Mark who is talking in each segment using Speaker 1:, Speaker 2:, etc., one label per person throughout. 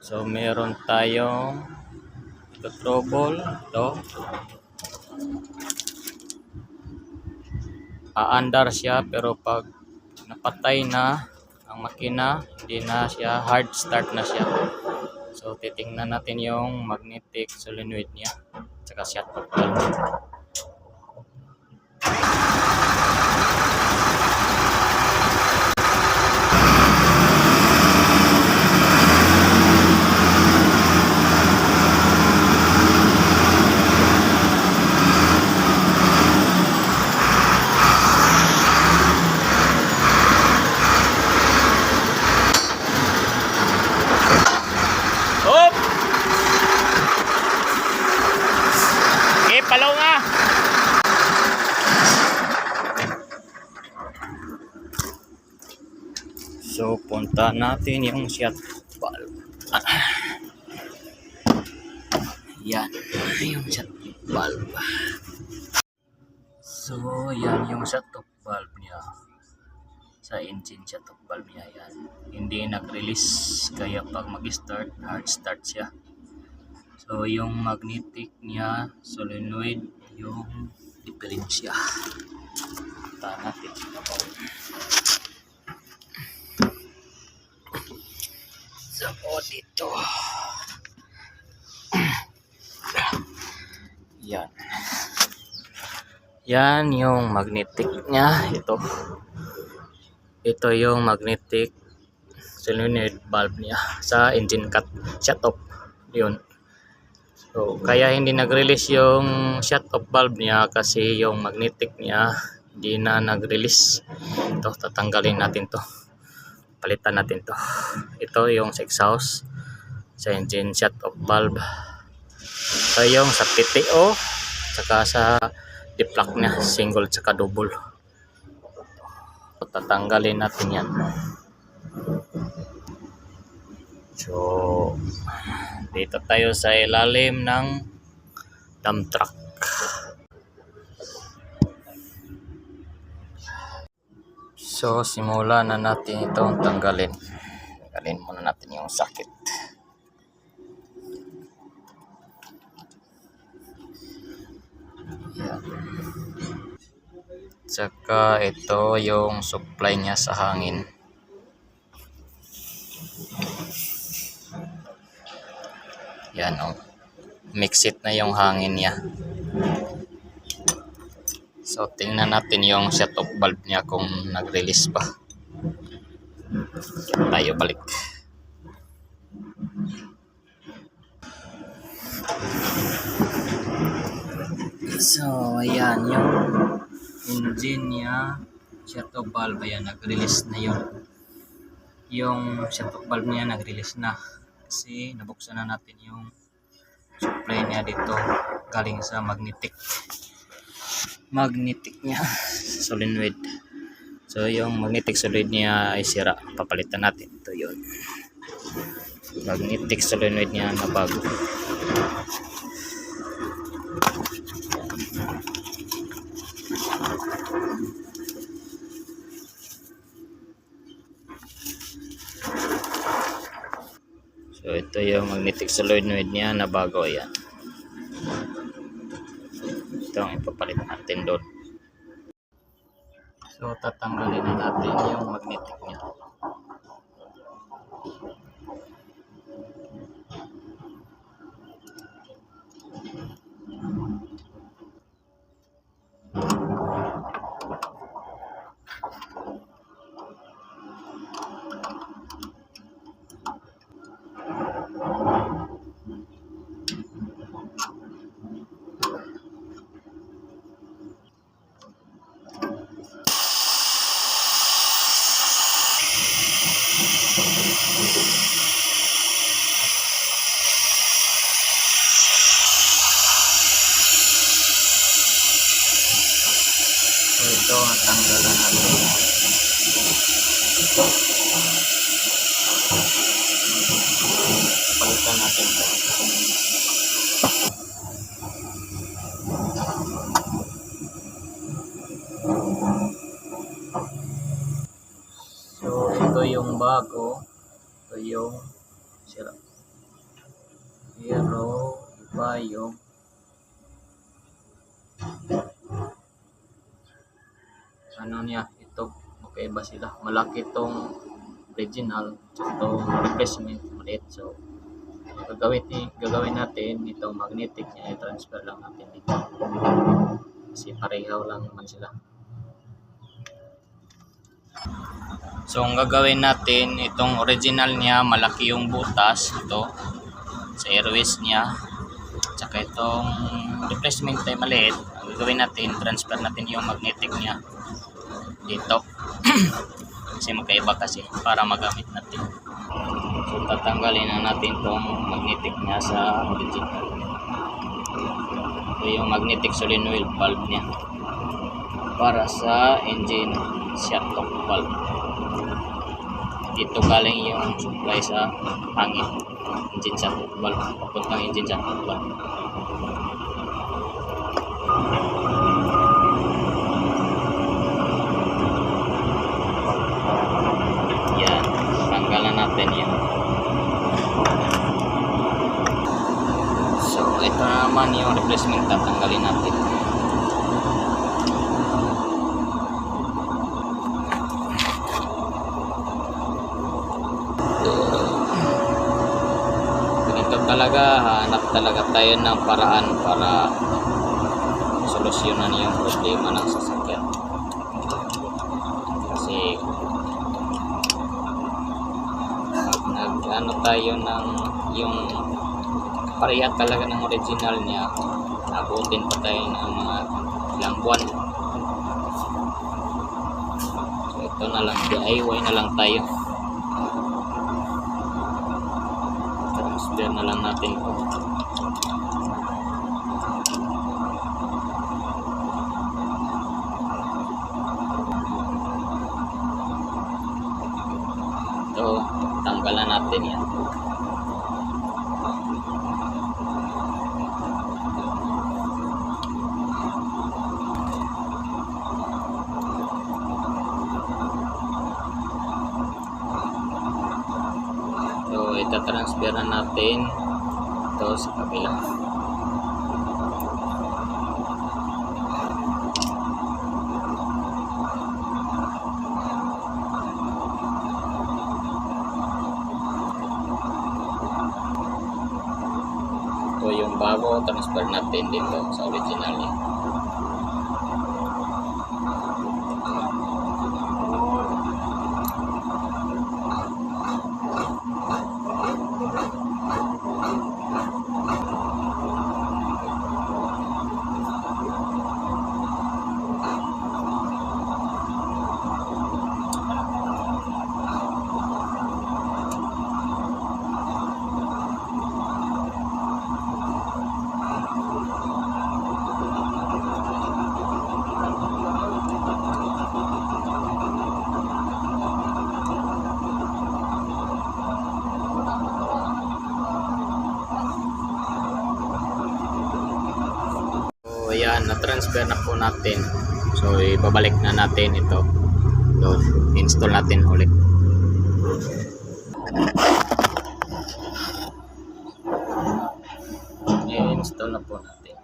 Speaker 1: So meron tayong ito trouble, ito aandar siya, pero pag napatay na ang makina, hindi na siya, hard start na siya. So titingnan natin yung magnetic solenoid niya tsaka shut-off valve. Hop! Okay, palaw nga! So, punta natin yung shut valve. Yan, yung shut valve. So, yan yung shut valve niya. Sa engine shut valve niya yan. Hindi nag-release, kaya pag mag-start, hard start siya. So, yung magnetic niya, solenoid, yung diferensya. Punta natin. So, dito. Yan. Yan yung magnetic niya. Ito yung magnetic solenoid valve niya sa engine cut shut-off. Yun. So, kaya hindi nag-release yung shut-off valve niya kasi yung magnetic niya hindi na nag-release. Ito, tatanggalin natin to. Palitan natin to. Ito yung sa exhaust sa engine shut-off valve. Ito yung sa PTO saka sa deflect niya, single saka double. Tatanggalin natin yan. So, dito tayo sa ilalim ng dump truck. So, simulan na natin itong tanggalin. Tanggalin muna natin yung sakit. Yan. Tsaka ito yung supply niya sa hangin. Yan o. Mix it na yung hangin niya. So tingnan natin yung shut-off valve niya kung nag-release pa. Tayo balik. So ayan yung engine niya, shut-off valve, ayan, nag-release na yung shut-off valve niya, nag-release na kasi nabuksan na natin yung supply niya dito galing sa magnetic niya solenoid. So yung magnetic solenoid niya ay sira, papalitan natin. Ito yun, magnetic solenoid niya na bago. So ito yung magnetic solenoid niya na bago. Ayan, ito ang ipapalit natin doon. So tatanggalin na natin yung magnetic niya. So ito ang tanggalan natin. Palitan natin ito. So ito yung bago, ito yung sira. Pero iba yung ano niya, ito magkaiba sila. Malaki tong original, itong replacement maliit. So gagawin natin itong magnetic niya, i-transfer lang natin dito kasi pareho lang naman sila. So ang gagawin natin, itong original niya malaki yung butas ito sa airways niya, tsaka itong replacement ay maliit. Ang gagawin natin, transfer natin yung magnetic niya dito kasi magkaiba kasi para magamit natin. So tatanggalin na natin itong magnetic niya sa original. Ito yung magnetic solenoid valve niya para sa engine shut-off valve. Dito galing yung supply sa hangin, engine shut-off valve, papuntang engine shut-off valve. Yan, tanggalan natin yan. So ito na naman yung replacement, tatanggalin natin. Talaga, hanap talaga tayo ng paraan para solusyonan yung problema ng sasakyan. Kasi nag-ano tayo ng yung pareha talaga ng original niya, abutin pa tayo ng mga ilang buwan. So ito na lang, DIY na lang tayo. Transfer na lang natin ito. So, tanggalan natin yan. So, itatransfer na natin ito sa kabila. Ito yung bago, transfer natin dito sa original niya. Ayan, na-transfer na po natin. So, ibabalik na natin ito. So, install natin ulit. I-install na po natin.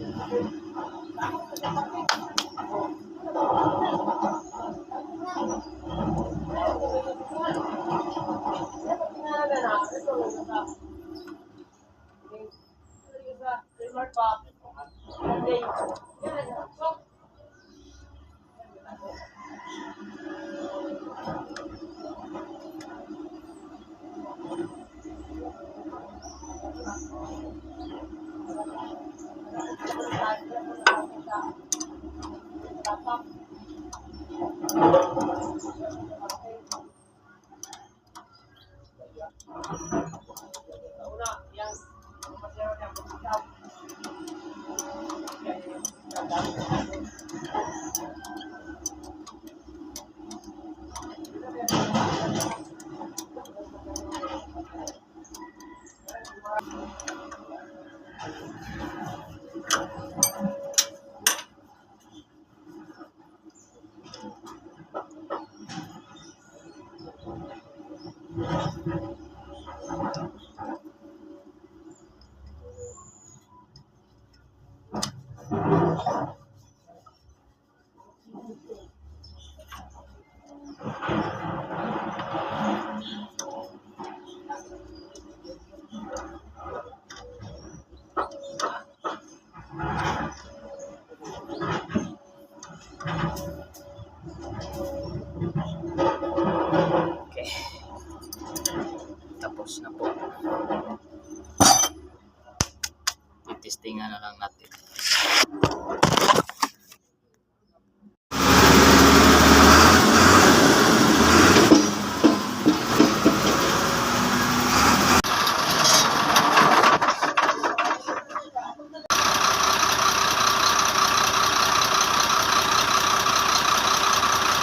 Speaker 1: Okay. Tapos na po. Titistingan na lang natin.